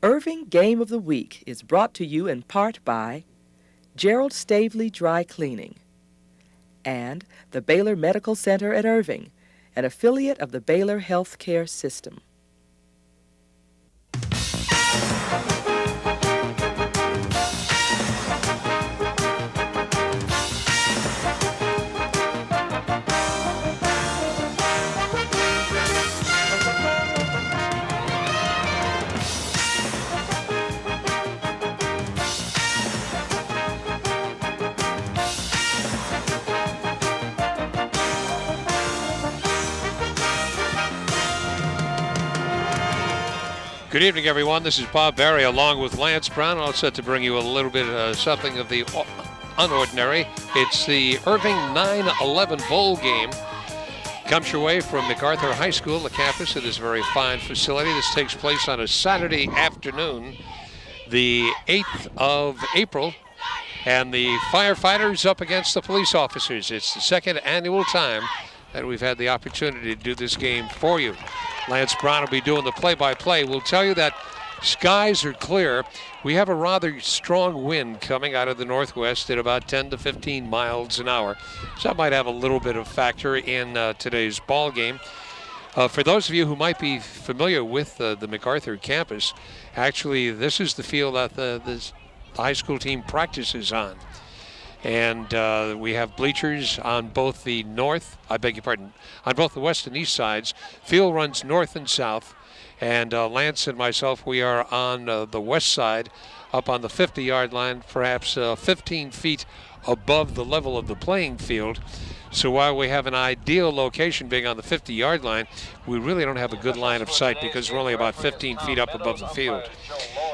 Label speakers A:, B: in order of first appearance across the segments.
A: Irving Game of the Week is brought to you in part by Gerald Stavely Dry Cleaning and the Baylor Medical Center at Irving, an affiliate of the Baylor Health Care System.
B: Good evening, everyone. This is Bob Barry along with Lance Brown, all set to bring you a little bit something of the unordinary. It's the Irving 9/11 Bowl game. Comes your way from MacArthur High School, the campus. It is a very fine facility. This takes place on a Saturday afternoon, the 8th of April, and the firefighters up against the police officers. It's the second annual time that we've had the opportunity to do this game for you. Lance Brown will be doing the play-by-play. We'll tell you that skies are clear. We have a rather strong wind coming out of the northwest at about 10 to 15 miles an hour. So that might have a little bit of factor in today's ball game. For those of you who might be familiar with the MacArthur campus, actually this is the field that the high school team practices on. And we have bleachers on both the on both the west and east sides. Field runs north and south. And Lance and myself, we are on the west side, up on the 50-yard line, perhaps 15 feet above the level of the playing field. So while we have an ideal location being on the 50-yard line, we really don't have a good line of sight because we're only about 15 feet up above the field.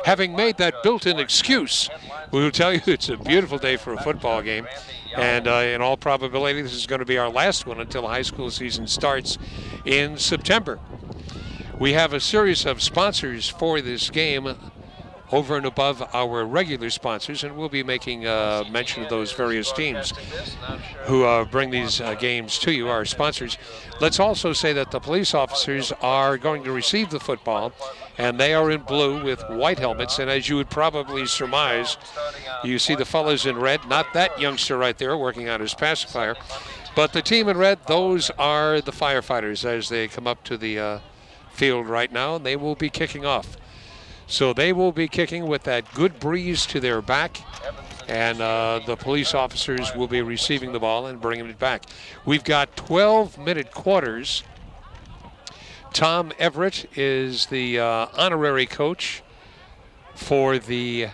B: Having made that built-in excuse, we will tell you it's a beautiful day for a football game. And in all probability, this is going to be our last one until the high school season starts in September. We have a series of sponsors for this game over and above our regular sponsors, and we'll be making mention of those various teams who bring these games to you, our sponsors. Let's also say that the police officers are going to receive the football, and they are in blue with white helmets, and as you would probably surmise, you see the fellows in red, not that youngster right there working on his pacifier, but the team in red, those are the firefighters as they come up to the field right now, and they will be kicking off. So they will be kicking with that good breeze to their back, and the police officers will be receiving the ball and bringing it back. We've got 12-minute quarters. Tom Everett is the honorary coach for the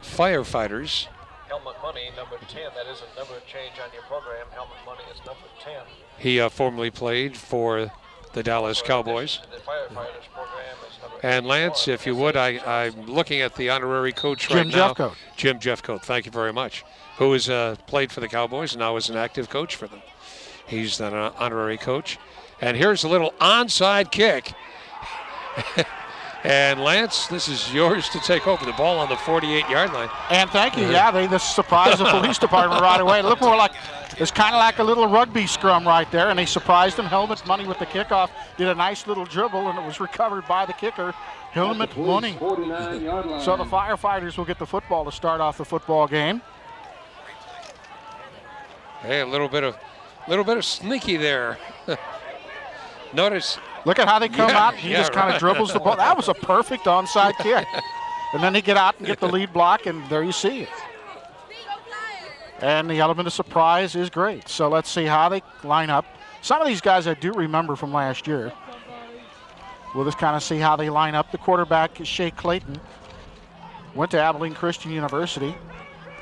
B: firefighters.
C: Helmet Money, number 10. That is a number change on your program. Helmet Money is number 10.
B: He formerly played for the Dallas Cowboys.
C: The firefighters program is number
B: And Lance, if you would, I'm looking at the honorary coach right now. Jim Jeffcoat, thank you very much, who has played for the Cowboys and now is an active coach for them. He's an honorary coach. And here's a little onside kick. And Lance, this is yours to take over. The ball on the 48-yard line.
D: And thank you. Yeah, they just surprised the police department right away. It looked more like, it's kind of like a little rugby scrum right there, and they surprised him. Helmet Money with the kickoff did a nice little dribble, and it was recovered by the kicker, Helmet Money. So the firefighters will get the football to start off the football game.
B: Hey, a little bit of sneaky there. Notice.
D: Look at how they come out. He just kind of dribbles the ball. That was a perfect onside kick. And then they get out and get the lead block, and there you see it. And the element of surprise is great. So let's see how they line up. Some of these guys I do remember from last year. We'll just kind of see how they line up. The quarterback is Shea Clayton. Went to Abilene Christian University.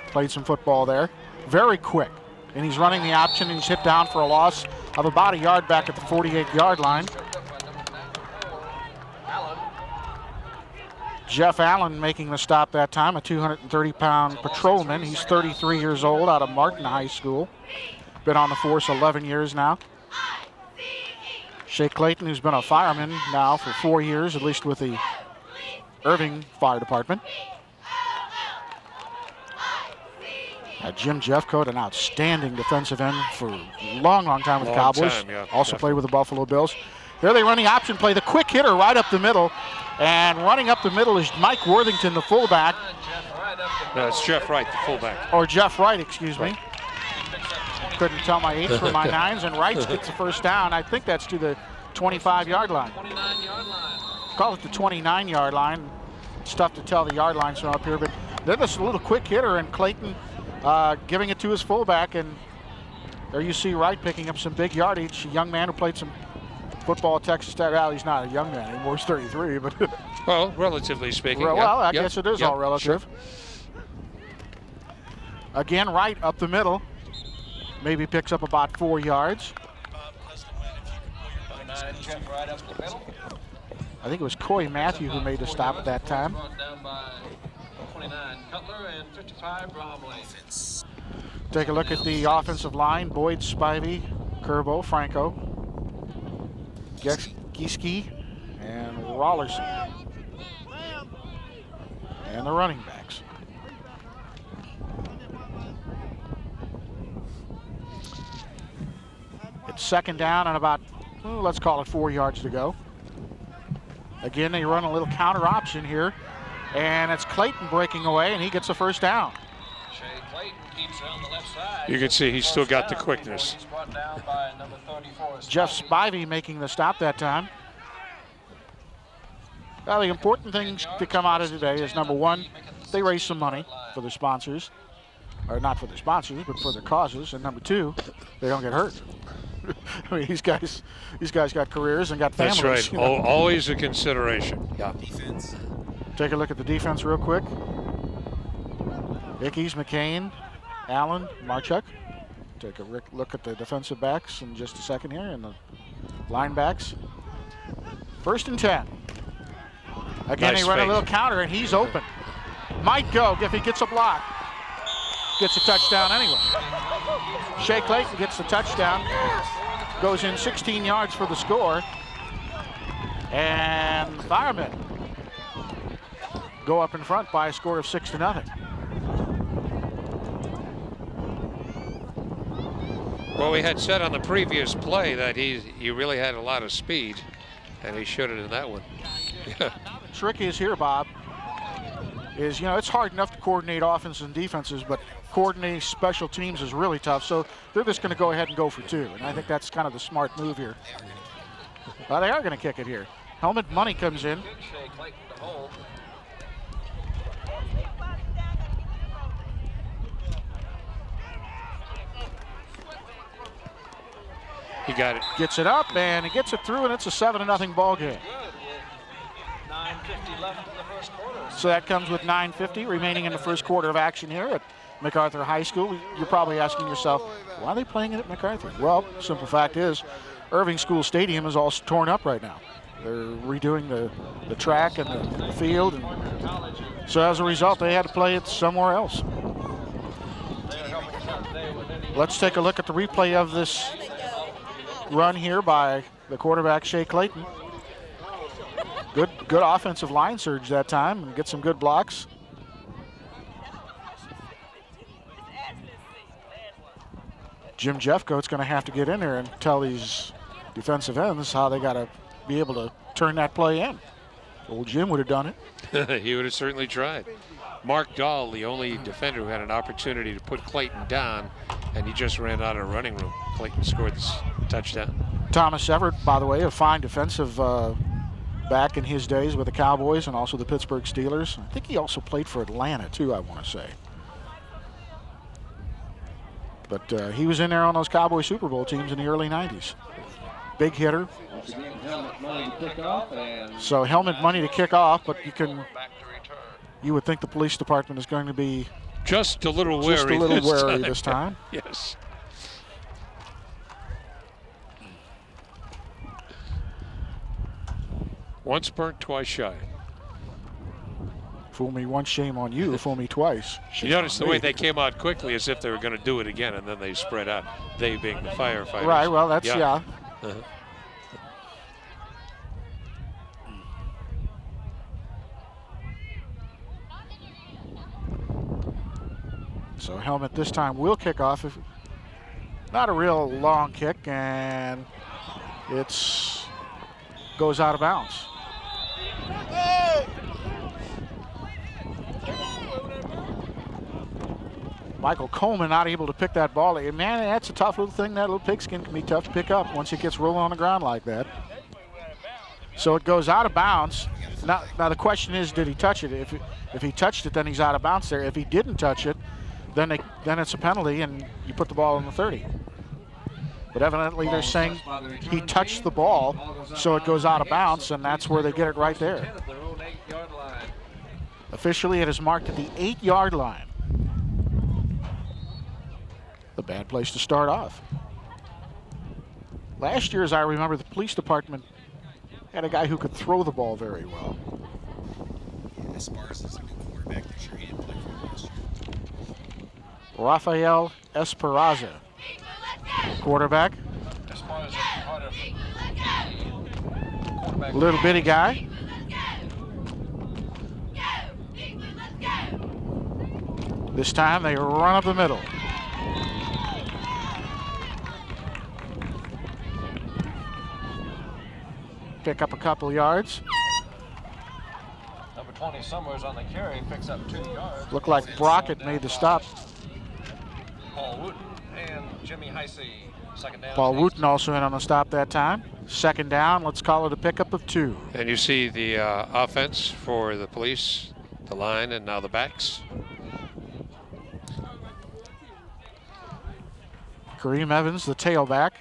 D: Played some football there. Very quick. And he's running the option, and he's hit down for a loss of about a yard back at the 48-yard line. Jeff Allen making the stop that time, a 230-pound patrolman. He's 33 years old, out of Martin High School. Been on the force 11 years now. Shea Clayton, who's been a fireman now for 4 years, at least with the Irving Fire Department. Jim Jeffcoat, an outstanding defensive end for a long, long time with the Cowboys. Also played with the Buffalo Bills. There they run the option play. The quick hitter right up the middle. And running up the middle is Mike Worthington, the fullback.
B: No, it's Jeff Wright, the fullback.
D: Or Jeff Wright, excuse me. Couldn't tell my 8s from my 9s. And Wright gets the first down. I think that's to the 25-yard line.
C: 29-yard line.
D: Call it the 29-yard line. It's tough to tell the yard lines from up here, but they're just a little quick hitter, and Clayton giving it to his fullback. And there you see Wright picking up some big yardage. A young man who played some football at Texas Tech. Well, he's not a young man anymore. He's 33, but
B: well, relatively speaking.
D: well, I guess it is all relative.
B: Sure.
D: Again, Wright up the middle. Maybe picks up about 4 yards.
C: 29, Jeff right up the middle.
D: I think it was Coy Matthew who made the stop at that time.
C: Brought down by 29, Cutler, and 55, Bromley.
D: Take a look at the offensive line. Boyd, Spivey, Curbo, Franco, Gieske, and Rollerson. And the running backs. It's second down and about, let's call it 4 yards to go. Again, they run a little counter option here. And it's Clayton breaking away, and he gets a first down.
C: Shea Clayton keeps it on the left side.
B: You can see he's still got the quickness.
C: He's brought down by number 34.
D: Jeff Spivey making the stop that time. Well, the important things to come out of today is, number one, they raise some money for their sponsors. Or not for their sponsors, but for their causes. And number two, they don't get hurt. I mean, these guys got careers and got families.
B: That's right.
D: You know?
B: Always a consideration. Yeah.
E: Defense.
D: Take a look at the defense real quick. Ickes, McCain, Allen, Marchuk. Take a look at the defensive backs in just a second here, and the linebacks. 1st and 10. Again,
B: Nice
D: they run
B: fake.
D: a little counter, and he's open. Might go if he gets a block. Gets a touchdown anyway. Shea Clayton gets the touchdown. Goes in 16 yards for the score. And the Firemen go up in front by a score of 6-0.
B: Well, we had said on the previous play that he really had a lot of speed, and he showed it in that one.
D: Trick is here, Bob, is, it's hard enough to coordinate offenses and defenses, but coordinating special teams is really tough. So they're just going to go ahead and go for 2. And I think that's kind of the smart move here. Well, they are going to kick it here. Helmet Money comes in.
C: Shea Clayton to hold.
B: He got it.
D: Gets it up, and he gets it through, and it's a 7-0 ball game.
C: Good with 9:50 left in the first quarter.
D: So that comes with 9:50 remaining in the first quarter of action here at MacArthur High School. You're probably asking yourself, why are they playing it at MacArthur? Well, simple fact is, Irving School Stadium is all torn up right now. They're redoing the track and the field, and so as a result, they had to play it somewhere else. Let's take a look at the replay of this run here by the quarterback, Shea Clayton. Good offensive line surge that time, and get some good blocks. Jim Jeffcoat's going to have to get in there and tell these defensive ends how they got to be able to turn that play in. Old Jim would have done it.
B: He would have certainly tried. Mark Dahl, the only defender who had an opportunity to put Clayton down, and he just ran out of running room. Clayton scored this touchdown.
D: Thomas Everett, by the way, a fine defensive back in his days with the Cowboys and also the Pittsburgh Steelers. I think he also played for Atlanta, too, I want to say. But he was in there on those Cowboy Super Bowl teams in the early 90s. Big hitter. So helmet money to kick off, but you would think the police department is going to be
B: just a little wary
D: this time.
B: Yes. Once burnt, twice shy.
D: Fool me once, shame on you. Fool me twice.
B: You notice the way they came out quickly, as if they were going to do it again, and then they spread out. They being the firefighters.
D: Right. Well, that's yeah.
B: Uh-huh.
D: So helmet this time will kick off. Not a real long kick, and it's goes out of bounds. Michael Coleman not able to pick that ball. Man, that's a tough little thing. That little pigskin can be tough to pick up once it gets rolling on the ground like that. So it goes out of bounds. Now the question is, did he touch it? If he touched it, then he's out of bounds there. If he didn't touch it, then it's a penalty and you put the ball in the 30. But evidently they're saying he touched the ball, so it goes out of bounds, and that's where they get it right there. Officially, it is marked at the 8-yard line. A bad place to start off. Last year, as I remember, the police department had a guy who could throw the ball very well.
E: Esparza is a new quarterback this year. He didn't play for last year.
D: Rafael Esparza, quarterback.
C: Esparza, part of quarterback.
D: Little bitty guy. This time they run up the middle. Pick up a couple yards.
C: Number 20 Summers on the carry, picks up 2 yards.
D: Looked like Brockett made the stop.
C: Paul Wooten and Jimmy Heisey, second down.
D: Paul Wooten also in on the stop that time. Second down, let's call it a pickup of 2.
B: And you see the offense for the police, the line, and now the backs.
D: Kareem Evans, the tailback.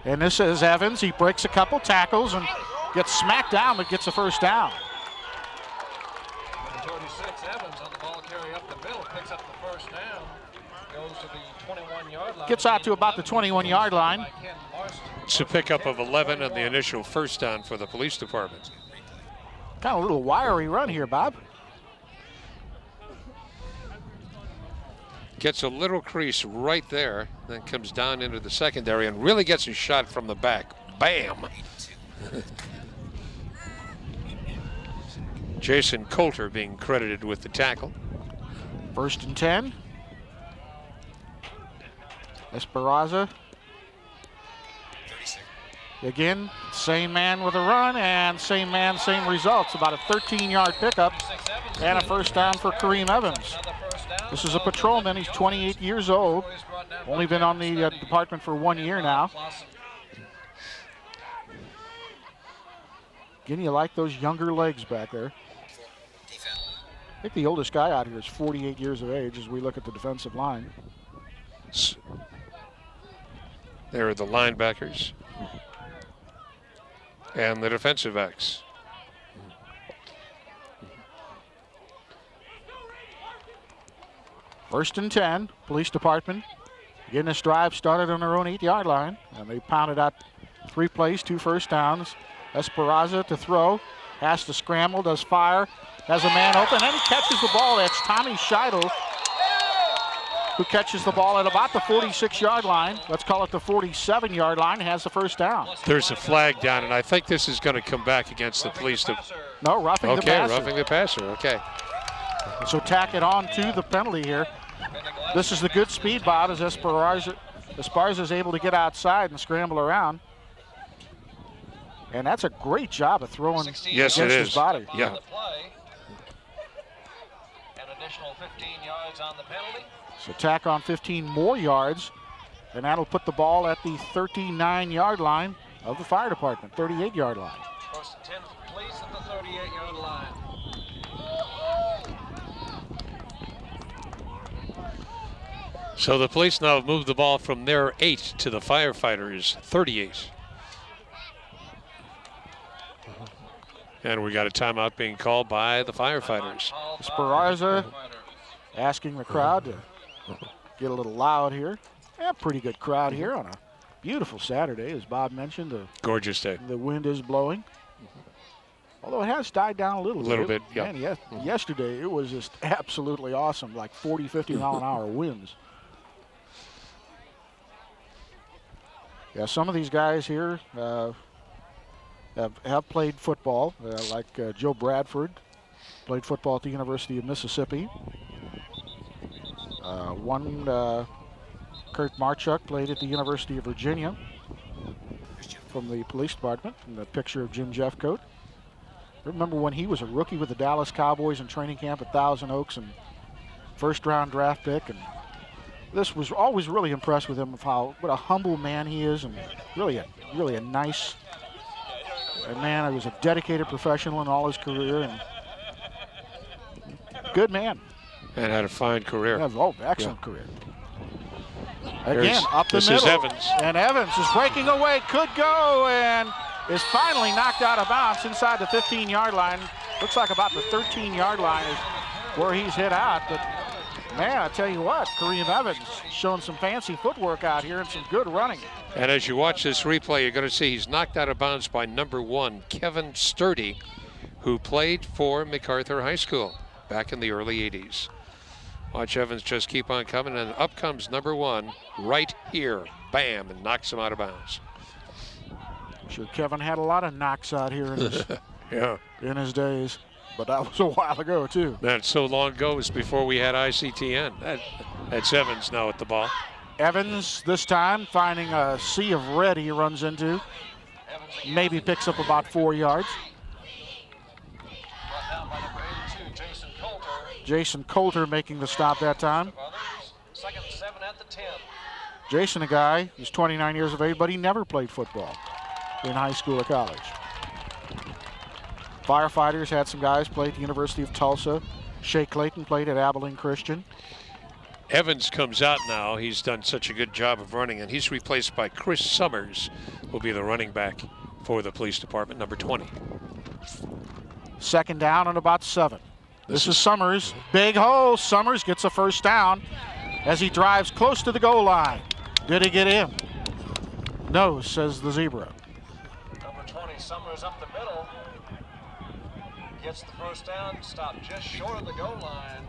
D: And this is Evans. He breaks a couple tackles and gets smacked down, but gets a first down.
C: Number 36 Evans on the ball carry up the middle, picks up the first down. Goes to the 21-yard line.
D: Gets out to about the 21-yard line.
B: It's a pickup of 11 and the initial first down for the police department.
D: Kind of a little wiry run here, Bob.
B: Gets a little crease right there, then comes down into the secondary and really gets a shot from the back. Bam! Jason Coulter being credited with the tackle.
D: 1st and 10. Esparza. Again, same man with a run and same man, same results. About a 13-yard pickup and a first down for Kareem Evans. This is a patrolman. He's 28 years old. Only been on the department for 1 year now. Again, you like those younger legs back there. I think the oldest guy out here is 48 years of age as we look at the defensive line.
B: There are the linebackers and the defensive backs.
D: First and 10, police department. Again, this drive started on their own 8-yard line, and they pounded out 3 plays, 2 first downs. Esparza to throw, has to scramble, does fire, has a man open, and he catches the ball. That's Tommy Scheidel, who catches the ball at about the 46-yard line. Let's call it the 47-yard line, has the first down.
B: There's a flag down, and I think this is going to come back against the police.
D: No, roughing the passer.
B: Okay, roughing the passer, okay.
D: So tack it on to the penalty here. This is the good speed, Bob, as Esparza is able to get outside and scramble around. And that's a great job of throwing
B: yes,
D: against his body.
B: Yeah.
C: An additional 15 yards on the penalty.
D: So tack on 15 more yards, and that'll put the ball at the 39-yard line of the fire department, 38-yard line.
C: 1st and 10 for police at the 38-yard line.
B: So the police now have moved the ball from their 8 to the firefighters' 38. And we got a timeout being called by the firefighters.
D: Esparza asking the crowd to get a little loud here. Yeah, pretty good crowd here on a beautiful Saturday, as Bob mentioned.
B: Gorgeous day.
D: The wind is blowing. Although it has died down a little bit.
B: A little bit, yeah.
D: Man, yesterday it was just absolutely awesome, like 40, 50 mile an hour winds. Yeah, some of these guys here have played football, like Joe Bradford, played football at the University of Mississippi. Kurt Marchuk played at the University of Virginia. from the police department and the picture of Jim Jeffcoat. Remember when he was a rookie with the Dallas Cowboys in training camp at Thousand Oaks and first-round draft pick. And this was always really impressed with him of what a humble man he is, and really a nice man. He was a dedicated professional in all his career and good man.
B: And had a fine career.
D: Yeah, excellent career. Again, up the
B: this
D: middle.
B: Is Evans.
D: And Evans is breaking away, could go, and is finally knocked out of bounds inside the 15-yard line. Looks like about the 13-yard line is where he's hit out. But, man, I tell you what, Kareem Evans showing some fancy footwork out here and some good running.
B: And as you watch this replay, you're going to see he's knocked out of bounds by number 1, Kevin Sturdy, who played for MacArthur High School back in the early 80s. Watch Evans just keep on coming, and up comes number 1 right here. Bam, and knocks him out of bounds.
D: I'm sure Kevin had a lot of knocks out here in his,
B: yeah,
D: in his days, but that was a while ago, too.
B: That's so long ago, it was before we had ICTN. That's Evans now at the ball.
D: Evans this time finding a sea of red he runs into. Maybe picks up about 4 yards. Jason Coulter making the stop that time.
C: Second and 7 at the 10.
D: Jason, a guy who's 29 years of age, but he never played football in high school or college. Firefighters had some guys play at the University of Tulsa. Shea Clayton played at Abilene Christian.
B: Evans comes out now. He's done such a good job of running, and he's replaced by Chris Summers, who will be the running back for the police department, number 20.
D: Second down and about 7. This is Summers. Big hole. Summers gets a first down as he drives close to the goal line. Did he get in? No, says the Zebra.
C: Number 20, Summers up the middle. Gets the first down, stopped just short of the goal line.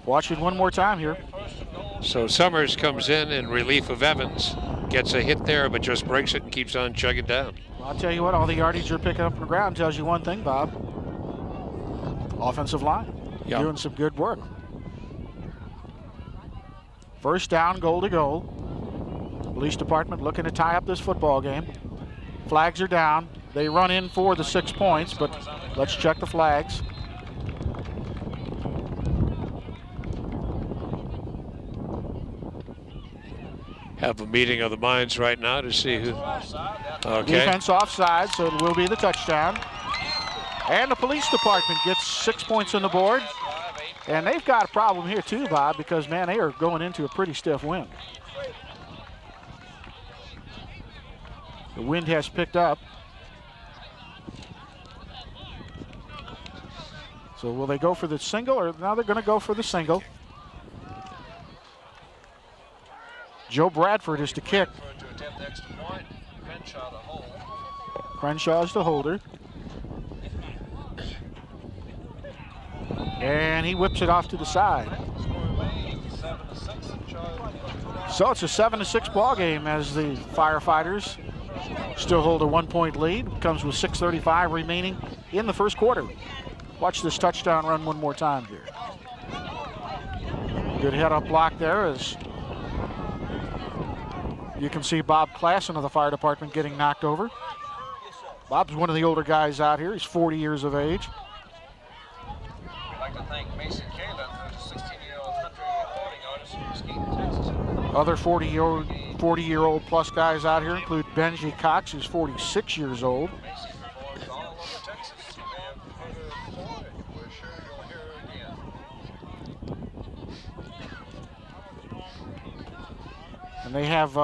D: Watch it one more time here.
B: So Summers comes in relief of Evans. Gets a hit there, but just breaks it and keeps on chugging down.
D: Well, I'll tell you what, all the yardage you're picking up from the ground tells you one thing, Bob. Offensive line, doing some good work. First down, goal to goal. Police department looking to tie up this football game. Flags are down. They run in for the 6 points, but let's check the flags.
B: Have a meeting of the minds right now to see who. Okay.
D: Defense offside, so it will be the touchdown. And the police department gets 6 points on the board. And they've got a problem here too, Bob, because, man, they are going into a pretty stiff wind. The wind has picked up. So will they go for the single, or now they're going to go for the single? Joe Bradford is to kick. Crenshaw's the holder. And he whips it off to the side. So it's a 7-6 ball game as the Firefighters still hold a 1 point lead. Comes with 6:35 remaining in the first quarter. Watch this touchdown run one more time here. Good head up block there as you can see Bob Klassen of the fire department getting knocked over. Bob's one of the older guys out here. He's 40 years of age.
C: We'd like to thank Mason Kalin, who's a 16-year-old country recording artist from Mesquite, Texas.
D: Other 40-year-old plus guys out here include Benji Cox, who's 46 years old.
C: Mason performs all over Texas. You may have heard her before, and we're sure you'll hear her again.
D: And they have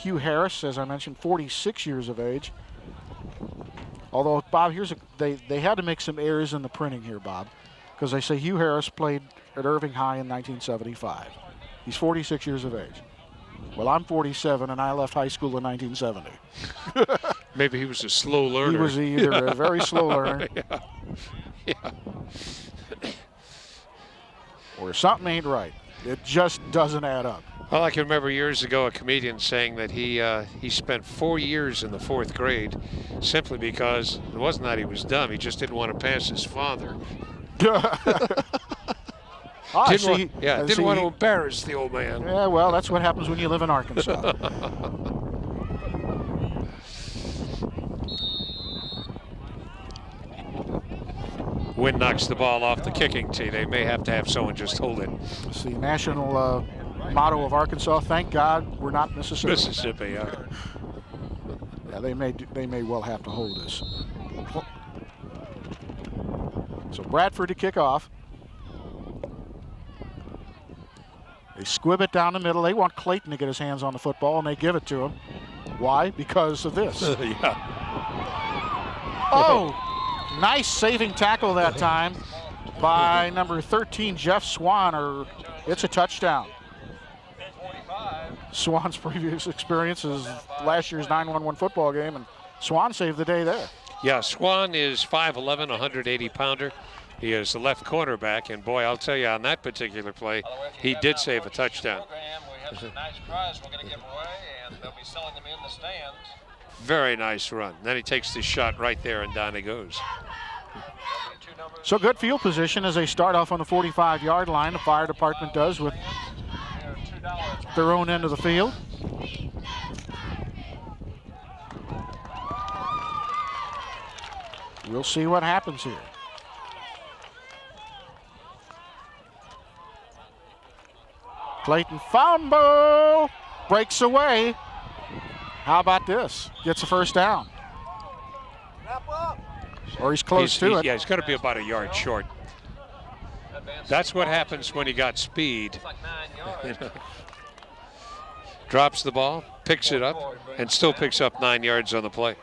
D: Hugh Harris, as I mentioned, 46 years of age. Although, Bob, they had to make some errors in the printing here, Bob, because they say Hugh Harris played at Irving High in 1975. He's 46 years of age. Well, I'm 47, and I left high school in 1970.
B: Maybe he was a slow learner.
D: He was either a very slow learner, or something ain't right. It just doesn't add up.
B: Well, I can remember years ago a comedian saying that he spent 4 years in the 4th grade simply because it wasn't that he was dumb. He just didn't want to pass his father. Didn't want to embarrass the old man.
D: Yeah, well, that's what happens when you live in Arkansas.
B: wind knocks the ball off the kicking tee. They may have to have someone just hold it.
D: It's the national motto of Arkansas. Thank God we're not Mississippi.
B: Mississippi, yeah.
D: Yeah, they may well have to hold this. So Bradford to kick off. They squib it down the middle. They want Clayton to get his hands on the football, and they give it to him. Why? Because of this.
B: Yeah.
D: Oh, nice saving tackle that time by number 13, Jeff Swan, or it's a touchdown. Swan's previous experience is last year's 9-1-1 football game, and Swan saved the day there.
B: Yeah, Swan is 5'11", 180-pounder. He is the left cornerback, and boy, I'll tell you, on that particular play, he did save a touchdown.
C: We have some nice prize we're going to give away, and they'll be selling them in the stands.
B: Very nice run. Then he takes the shot right there, and down he goes.
D: So good field position as they start off on the 45-yard line. The fire department does with their own end of the field. We'll see what happens here. Clayton fumble, breaks away. How about this? Gets a first down. Or he's close to it.
B: Yeah, he's got to be about a yard short. That's what happens when you got speed. Drops the ball, picks it up, and still picks up 9 yards on the play.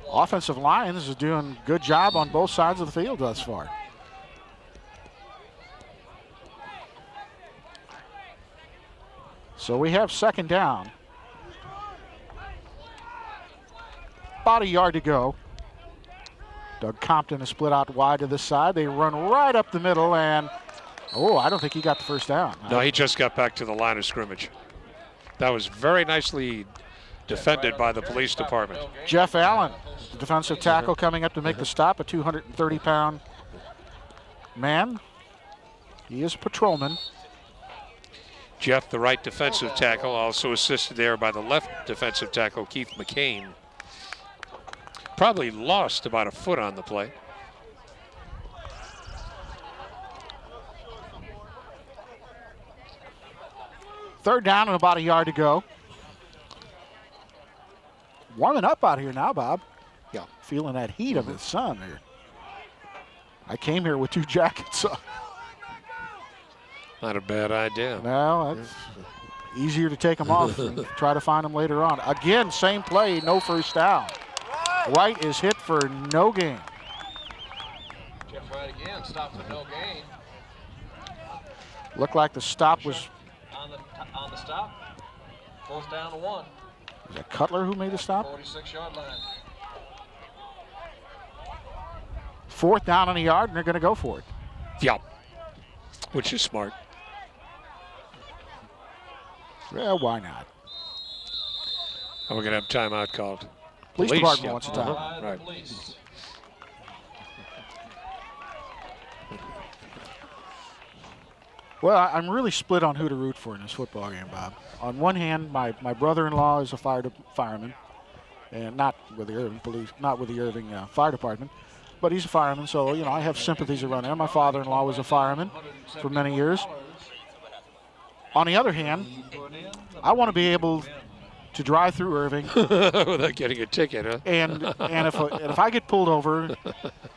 D: Offensive lines is doing a good job on both sides of the field thus far. So we have second down. About a yard to go. Doug Compton is split out wide to this side. They run right up the middle, and I don't think he got the first down.
B: No, he just got back to the line of scrimmage. That was very nicely defended by the police department.
D: Jeff Allen, the defensive tackle, coming up to make the stop, a 230-pound man. He is a patrolman.
B: Jeff, the right defensive tackle, also assisted there by the left defensive tackle, Keith McCain. Probably lost about a foot on the play.
D: Third down and about a yard to go. Warming up out here now, Bob.
B: Yeah.
D: Feeling that heat of the sun here. I came here with 2 jackets on.
B: Not a bad idea.
D: No, it's easier to take them off and try to find them later on. Again, same play, no first down. White is hit for no gain.
C: Jeff Wright again, stop for no gain.
D: Looked like the stop was.
C: On the stop, 4th down to 1.
D: Was that Cutler who made the stop?
C: 46-yard line.
D: 4th down on a yard, and they're going to go for it.
B: Yeah, which is smart.
D: Well, why not?
B: And we're going to have timeout called.
D: Police department wants a time.
B: Right.
D: Well, I'm really split on who to root for in this football game, Bob. On one hand, my brother-in-law is a fireman, and not with the Irving Fire Department, but he's a fireman, so I have sympathies around there. My father-in-law was a fireman for many years. On the other hand, I want to be able to drive through Irving
B: without getting a ticket, huh?
D: And if I get pulled over,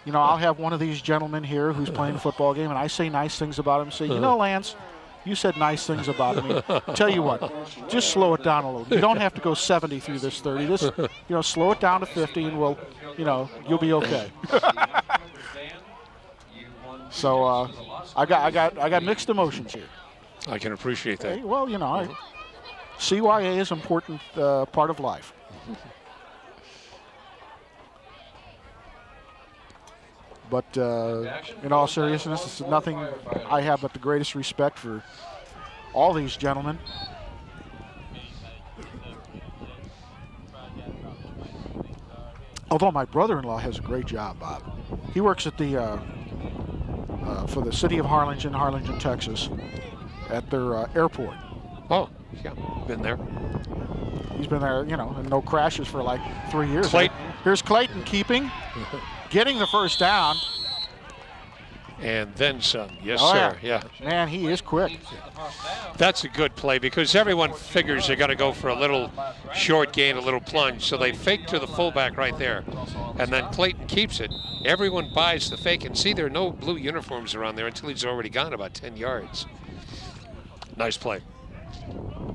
D: I'll have one of these gentlemen here who's playing a football game, and I say nice things about him. Say, Lance, you said nice things about me. Tell you what, just slow it down a little. You don't have to go 70 through this 30. Just slow it down to 50, and we'll, you'll be okay. So I got mixed emotions here.
B: I can appreciate that.
D: Hey, well, CYA is an important part of life. But in all seriousness, it's nothing I have but the greatest respect for all these gentlemen. Although my brother-in-law has a great job, Bob. He works at the for the city of Harlingen, Texas, at their airport.
B: Oh, yeah, been there.
D: He's been there, and no crashes for like 3 years.
B: Clayton.
D: Here's Clayton keeping. getting the first down.
B: And then some. Yes,
D: Oh,
B: sir. Yeah.
D: Man, he is quick.
B: That's a good play because everyone figures they're going to go for a little short gain, a little plunge. So they fake to the fullback right there. And then Clayton keeps it. Everyone buys the fake. And see, there are no blue uniforms around there until he's already gone about 10 yards. Nice play.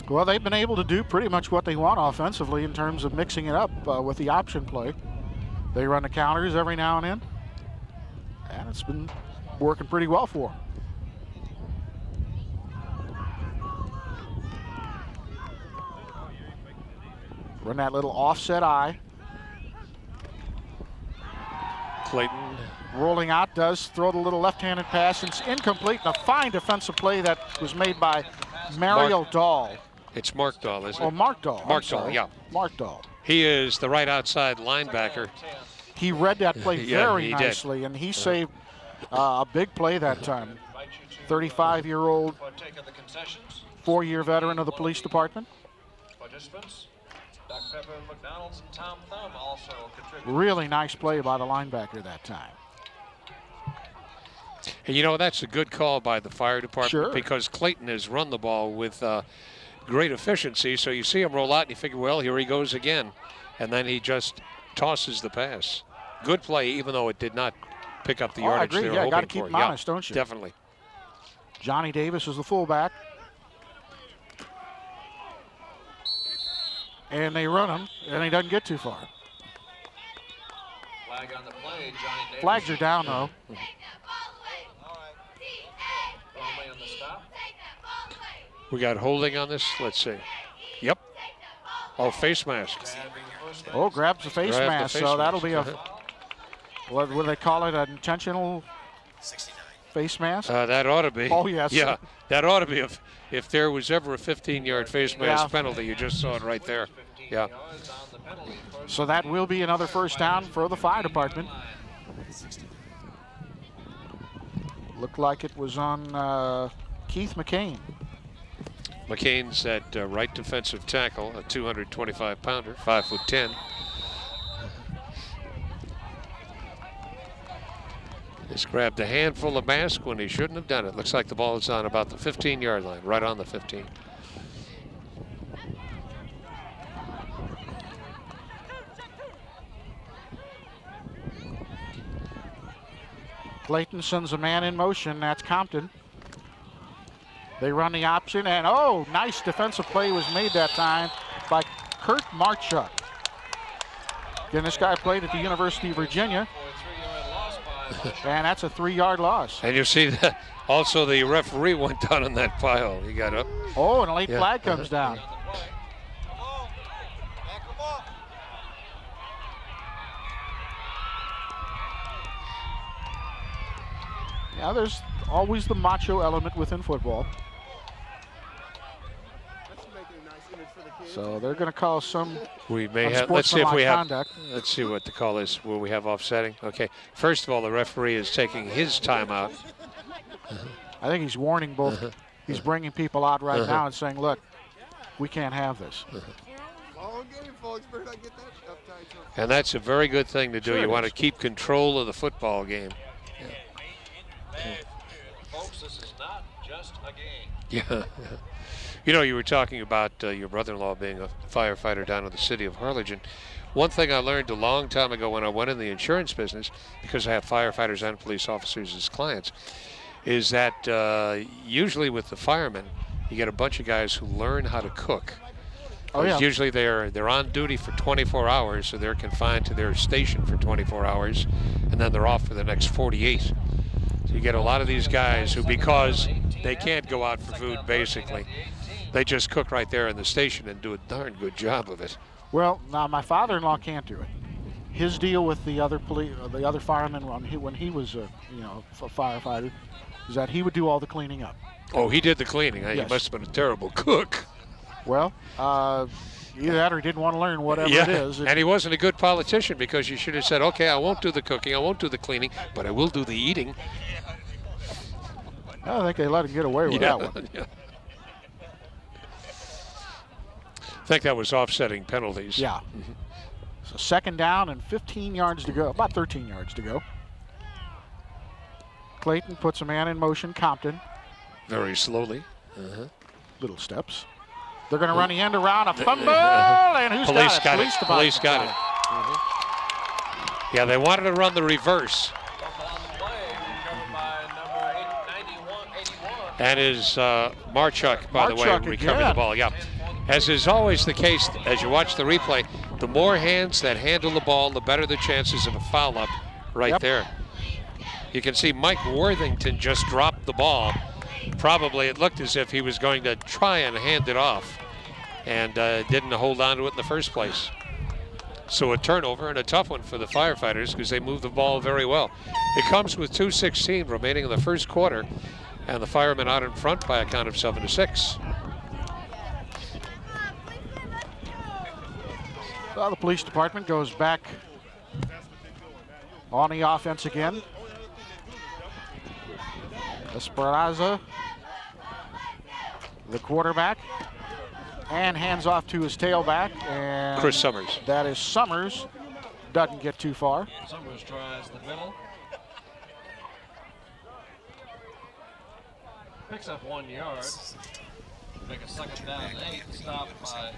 D: Well, they've been able to do pretty much what they want offensively in terms of mixing it up with the option play. They run the counters every now and then. And it's been working pretty well for them. Run that little offset eye.
B: Clayton.
D: Rolling out, does throw the little left-handed pass. It's incomplete. And a fine defensive play that was made by Mario Dahl.
B: It's Mark Dahl, isn't it?
D: Oh, Mark Dahl.
B: Mark Dahl, yeah.
D: Mark Dahl.
B: He is the right outside linebacker.
D: He read that play
B: Yeah,
D: very
B: he did.
D: nicely, and he saved a big play that time. 35-year-old, four-year veteran of the police department.
C: Participants, Doc Pepper, McDonald's, and Tom Thumb also contributed.
D: Really nice play by the linebacker that time.
B: And you know, that's a good call by the fire department
D: Sure.
B: because Clayton has run the ball with great efficiency. So you see him roll out and you figure, well, here he goes again. And then he just tosses the pass. Good play, even though it did not pick up the yardage
D: I agree.
B: they were
D: Yeah,
B: hoping
D: got to keep
B: for.
D: him honest, don't you?
B: Definitely.
D: Johnny Davis is the fullback. And they run him, and he doesn't get too far.
C: Flag on the play, Johnny Davis.
D: Flags are down, though.
C: All right. Conway on the stop.
B: We got holding on this. Let's see. Yep. Oh, face mask.
D: Oh, grabs the face
B: Grab the
D: mask,
B: face
D: so that'll
B: mask.
D: be a, what do they call it, an intentional
E: 69.
D: face mask?
B: That ought to be.
D: Oh, yes.
B: Yeah, that ought to be. If there was ever a 15-yard face mask
D: Yeah.
B: penalty, you just saw it right there. Yeah.
D: So that will be another first down for the fire department. Looked like it was on Keith McCain.
B: McCain's at right defensive tackle, a 225-pounder, 5'10". He's grabbed a handful of mask when he shouldn't have done it. Looks like the ball is on about the 15-yard line, right on the 15.
D: Clayton sends a man in motion. That's Compton. They run the option, and oh, nice defensive play was made that time by Kurt Marchuk. Again, this guy played at the University of Virginia, and that's a 3-yard loss.
B: And you see that also the referee went down on that pile. He got up.
D: Oh, and a late
B: Yeah.
D: flag comes down. Yeah, there's always the macho element within football. So they're going to call some
B: We may have. Let's see if
D: unsportsmanlike
B: we have.
D: conduct.
B: Let's see what the call is. Will we have offsetting? Okay. First of all, the referee is taking his timeout.
D: I think he's warning both. He's bringing people out right now and saying, look, we can't have this.
B: And that's a very good thing to do.
D: Sure
B: You
D: it
B: want
D: is.
B: to keep control of the football game.
C: Folks, this is not just a game.
B: Yeah. You know, you were talking about your brother-in-law being a firefighter down in the city of Harlingen. One thing I learned a long time ago when I went in the insurance business, because I have firefighters and police officers as clients, is that usually with the firemen, you get a bunch of guys who learn how to cook.
D: Oh, yeah.
B: Usually they're on duty for 24 hours, so they're confined to their station for 24 hours, and then they're off for the next 48. So you get a lot of these guys who, because they can't go out for food, basically, they just cook right there in the station and do a darn good job of it.
D: Well, now my father-in-law can't do it. His deal with the other the other firemen when he was a firefighter is that he would do all the cleaning up.
B: Oh, he did the cleaning. Huh? He
D: Yes.
B: must have been a terrible cook.
D: Well, either that or he didn't want to learn whatever
B: Yeah,
D: it is.
B: and he wasn't a good politician because you should have said, okay, I won't do the cooking, I won't do the cleaning, but I will do the eating.
D: I think they let him get away with that one.
B: Yeah. I think that was offsetting penalties.
D: Yeah. So second down and 15 yards to go, about 13 yards to go. Clayton puts a man in motion, Compton.
B: Very slowly.
D: Little steps. They're going to run the end around, a fumble, and who's
B: Police
D: got it?
B: Police got it. Yeah, they wanted to run the reverse. And is Marchuk, by the way, recovering the ball. Yeah. As is always the case, as you watch the replay, the more hands that handle the ball, the better the chances of a foul up right there. You can see Mike Worthington just dropped the ball. Probably it looked as if he was going to try and hand it off and didn't hold on to it in the first place. So a turnover and a tough one for the Firefighters because they moved the ball very well. It comes with 2:16 remaining in the first quarter, and the Firemen out in front by a count of 7-6.
D: Well, the police department goes back on the offense again. Esperanza, the quarterback, and hands off to his tailback. And
B: Chris Summers.
D: That is Summers. Doesn't get too far.
C: Summers tries the middle. Picks up 1 yard. Make a second down and 8. Stopped by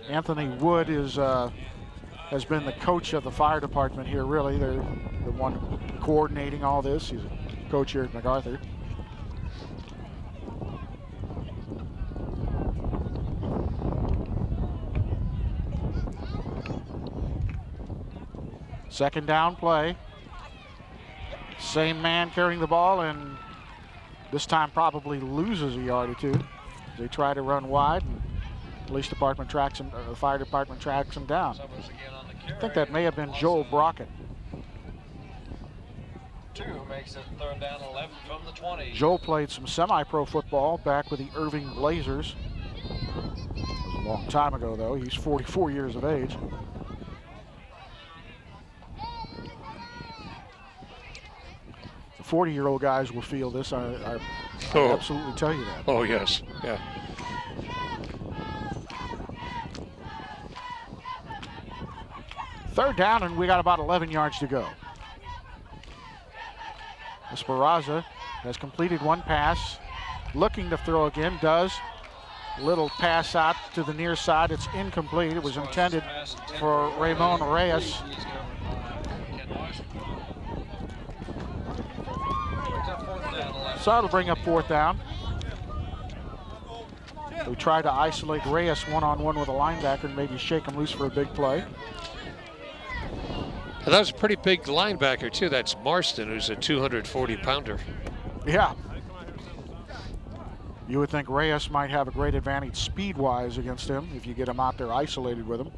D: Anthony Wood is has been the coach of the fire department here, really. They're the one coordinating all this. He's a coach here at MacArthur. Second down play. Same man carrying the ball, and this time probably loses a yard or two. They try to run wide, and police department tracks him, the fire department tracks him down. I think that may have been Joel Brockett.
C: 2 makes it third down 11 from the 20.
D: Joel played some semi-pro football back with the Irving Blazers. It was a long time ago, though. He's 44 years of age. The 40-year-old guys will feel this. I absolutely tell you that.
B: Oh, yes. Yeah.
D: Third down, and we got about 11 yards to go. Esperanza has completed one pass, looking to throw again, does. Little pass out to the near side, it's incomplete. It was intended for Ramon Reyes. So it'll bring up fourth down. We tried to isolate Reyes one-on-one with a linebacker and maybe shake him loose for a big play.
B: And that was a pretty big linebacker, too. That's Marston, who's a 240-pounder.
D: Yeah. You would think Reyes might have a great advantage speed-wise against him if you get him out there isolated with him.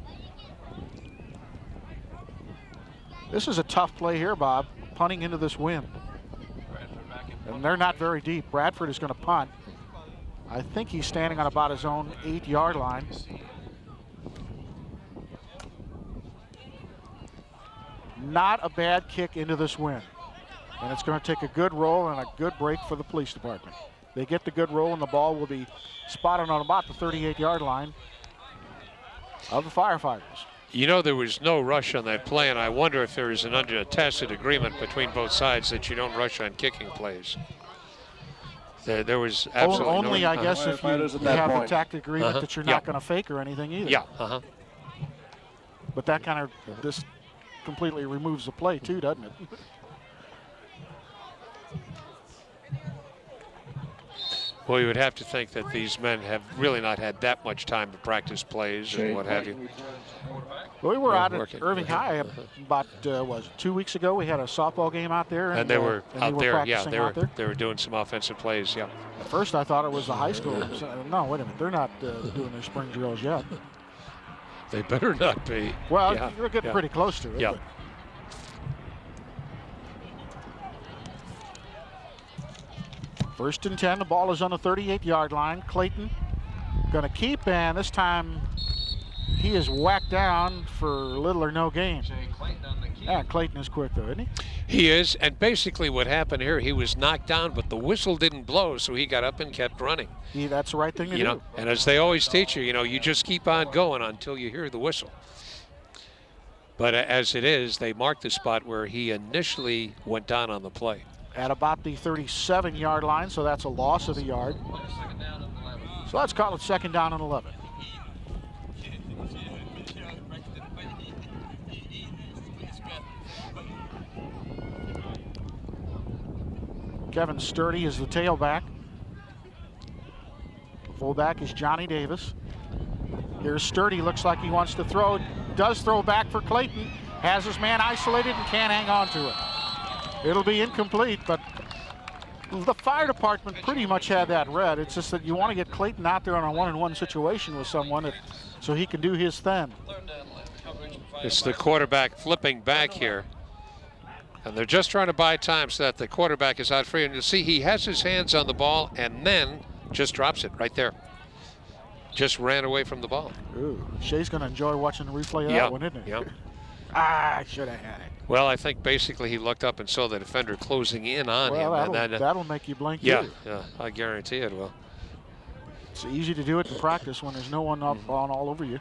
D: This is a tough play here, Bob, punting into this wind. And they're not very deep. Bradford is going to punt. I think he's standing on about his own 8-yard line. Not a bad kick into this wind. And it's going to take a good roll and a good break for the police department. They get the good roll and the ball will be spotted on about the 38-yard line of the Firefighters.
B: You know, there was no rush on that play, and I wonder if there is a tacit agreement between both sides that you don't rush on kicking plays. There was absolutely
D: only,
B: no,
D: I guess, if you have a tactic agreement that you're not going to fake or anything either.
B: Yeah.
D: But that kind of this completely removes the play too, doesn't it?
B: Well, you would have to think that these men have really not had that much time to practice plays and what have you.
D: Well, we were out at Irving High about 2 weeks ago. We had a softball game out there,
B: and they were out there. Yeah,
D: there.
B: they were doing some offensive plays. Yeah.
D: At first, I thought it was the high school. No, wait a minute. They're not doing their spring drills yet.
B: They better not be.
D: Well, you're getting pretty close to it.
B: Yeah.
D: But. First and 10, the ball is on the 38-yard line. Clayton going to keep, and this time he is whacked down for little or no gain.
C: Jay Clayton on the key.
D: Yeah, Clayton is quick though, isn't he?
B: He is, and basically what happened here, he was knocked down, but the whistle didn't blow, so he got up and kept running.
D: That's the right thing to
B: You
D: do.
B: know, and as they always teach you, you just keep on going until you hear the whistle. But as it is, they marked the spot where he initially went down on the play.
D: At about the 37-yard line, so that's a loss of a yard.
C: Second down and 11.
D: So let's call it 2nd down and 11. Kevin Sturdy is the tailback. Fullback is Johnny Davis. Here's Sturdy, looks like he wants to throw. Does throw back for Clayton. Has his man isolated and can't hang on to it. It'll be incomplete, but the fire department pretty much had that read. It's just that you want to get Clayton out there on a 1-on-1 situation with someone so he can do his thing.
C: Third down left. Coverage and fire.
B: It's the quarterback flipping back here. And they're just trying to buy time so that the quarterback is out free. And you'll see he has his hands on the ball and then just drops it right there. Just ran away from the ball.
D: Ooh, Shea's going to enjoy watching the replay of that one, isn't he?
B: Yep.
D: I should have had it.
B: Well, I think basically he looked up and saw the defender closing in on him.
D: Well,
B: And then,
D: that'll make you blink
B: yeah,
D: too.
B: yeah, I guarantee it will.
D: It's easy to do it in practice when there's no one up on all over you.